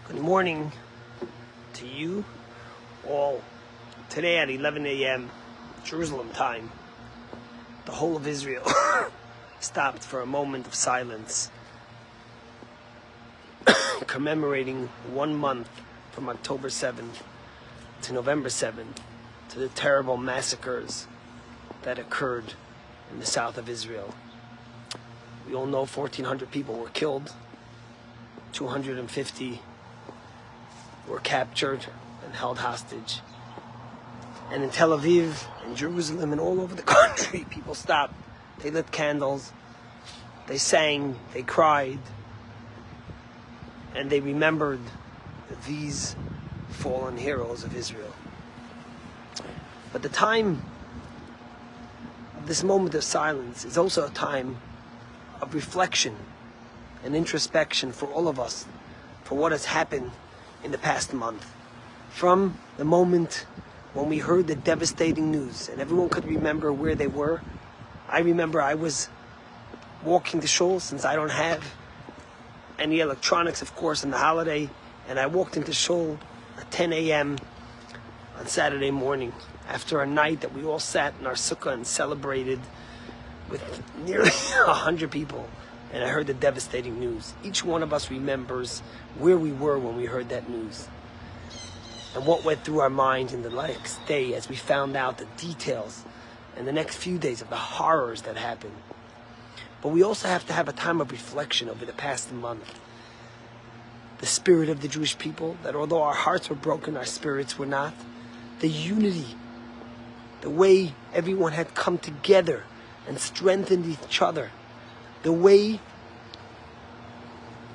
Good morning to you all. Today at 11 a.m. Jerusalem time, the whole of Israel stopped for a moment of silence, commemorating 1 month from October 7th to November 7th to the terrible massacres that occurred in the south of Israel. We all know 1,400 people were killed, 250 were captured and held hostage. And in Tel Aviv, in Jerusalem, and all over the country, people stopped. They lit candles, they sang, they cried, and they remembered these fallen heroes of Israel. But the time of this moment of silence is also a time of reflection and introspection for all of us, for what has happened in the past month. From the moment when we heard the devastating news, and everyone could remember where they were. I remember I was walking to shul, since I don't have any electronics, of course, on the holiday, and I walked into shul at 10 a.m. on Saturday morning, after a night that we all sat in our sukkah and celebrated with nearly 100 people. And I heard the devastating news. Each one of us remembers where we were when we heard that news, and what went through our minds in the next day as we found out the details and the next few days of the horrors that happened. But we also have to have a time of reflection over the past month. The spirit of the Jewish people, that although our hearts were broken, our spirits were not. The unity, the way everyone had come together and strengthened each other. The way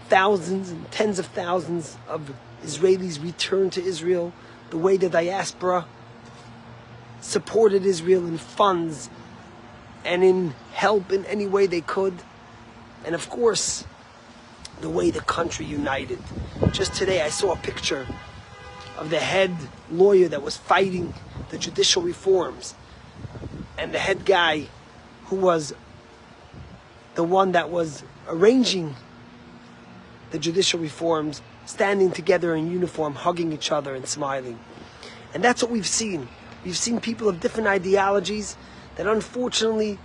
thousands and tens of thousands of Israelis returned to Israel. The way the diaspora supported Israel in funds and in help in any way they could. And of course, the way the country united. Just today I saw a picture of the head lawyer that was fighting the judicial reforms, and the head guy who was the one that was arranging the judicial reforms, standing together in uniform, hugging each other and smiling. And that's what we've seen. We've seen people of different ideologies that unfortunately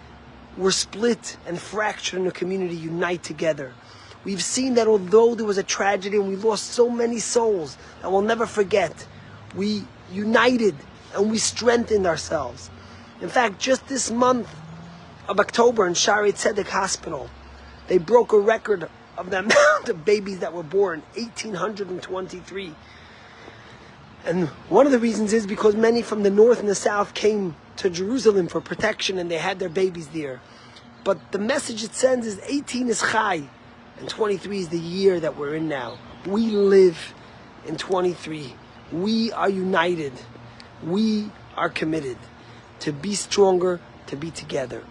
were split and fractured in the community unite together. We've seen that although there was a tragedy and we lost so many souls that we'll never forget, we united and we strengthened ourselves. In fact, just this month of October in Shari Tzedek Hospital, they broke a record of the amount of babies that were born, 1,823. And one of the reasons is because many from the north and the south came to Jerusalem for protection, and they had their babies there. But the message it sends is 18 is Chai, and 23 is the year that we're in now. We live in 23. We are united. We are committed to be stronger, to be together.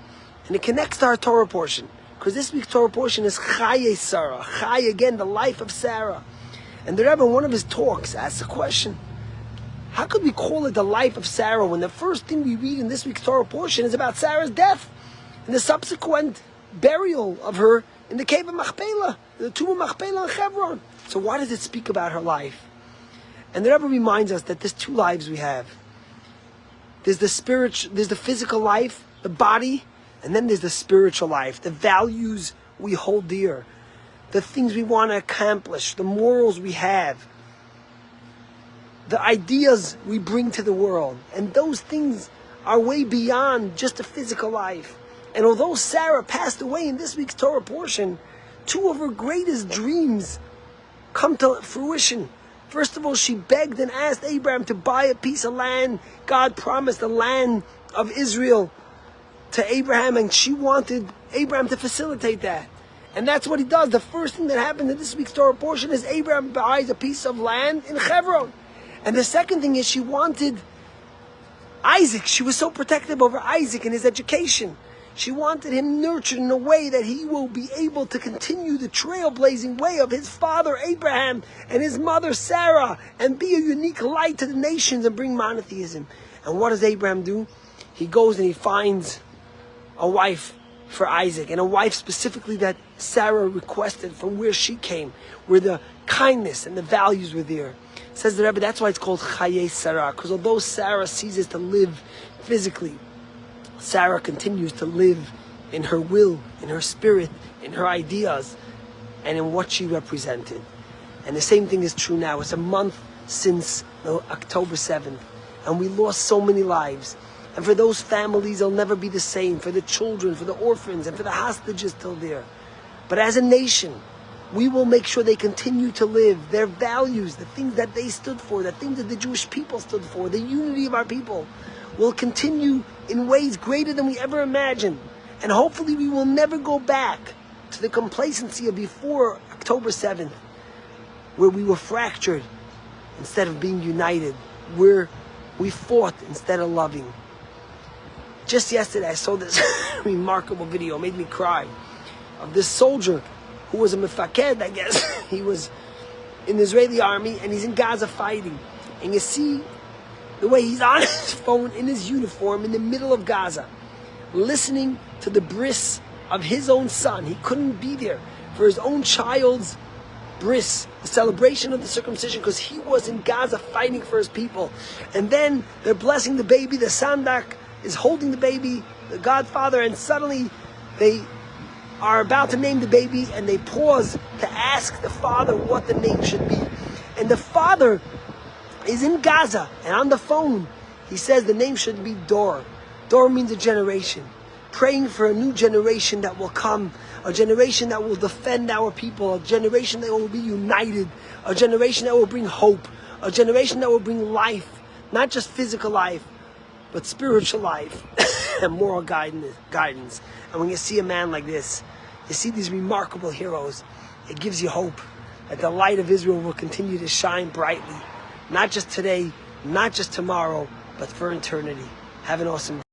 And it connects to our Torah portion, because this week's Torah portion is Chaye Sarah. Chai, again, the life of Sarah. And the Rebbe, in one of his talks, asks the question, how could we call it the life of Sarah when the first thing we read in this week's Torah portion is about Sarah's death and the subsequent burial of her in the cave of Machpelah, the tomb of Machpelah in Hebron? So why does it speak about her life? And the Rebbe reminds us that there's two lives we have. There's the physical life, the body, and then there's the spiritual life, the values we hold dear, the things we want to accomplish, the morals we have, the ideas we bring to the world. And those things are way beyond just the physical life. And although Sarah passed away in this week's Torah portion, two of her greatest dreams come to fruition. First of all, she begged and asked Abraham to buy a piece of land. God promised the land of Israel to Abraham, and she wanted Abraham to facilitate that. And that's what he does. The first thing that happened in this week's Torah portion is Abraham buys a piece of land in Hebron. And the second thing is she wanted Isaac. She was so protective over Isaac and his education. She wanted him nurtured in a way that he will be able to continue the trailblazing way of his father Abraham and his mother Sarah, and be a unique light to the nations and bring monotheism. And what does Abraham do? He goes and he finds a wife for Isaac, and a wife specifically that Sarah requested from where she came, where the kindness and the values were there. Says the Rebbe, that's why it's called Chaye Sarah, because although Sarah ceases to live physically, Sarah continues to live in her will, in her spirit, in her ideas, and in what she represented. And the same thing is true now. It's a month since October 7th, and we lost so many lives. And for those families, they'll never be the same. For the children, for the orphans, and for the hostages still there. But as a nation, we will make sure they continue to live their values, the things that they stood for, the things that the Jewish people stood for, the unity of our people will continue in ways greater than we ever imagined. And hopefully we will never go back to the complacency of before October 7th, where we were fractured instead of being united, where we fought instead of loving. Just yesterday I saw this remarkable video, made me cry, of this soldier who was a mefaked, I guess. He was in the Israeli army and he's in Gaza fighting. And you see the way he's on his phone in his uniform in the middle of Gaza, listening to the bris of his own son. He couldn't be there for his own child's bris, the celebration of the circumcision, because he was in Gaza fighting for his people. And then they're blessing the baby, the sandak is holding the baby, the godfather, and suddenly they are about to name the baby, and they pause to ask the father what the name should be. And the father is in Gaza, and on the phone, he says the name should be Dor. Dor means a generation. Praying for a new generation that will come, a generation that will defend our people, a generation that will be united, a generation that will bring hope, a generation that will bring life, not just physical life, but spiritual life and moral guidance. And when you see a man like this, you see these remarkable heroes, it gives you hope that the light of Israel will continue to shine brightly, not just today, not just tomorrow, but for eternity. Have an awesome day.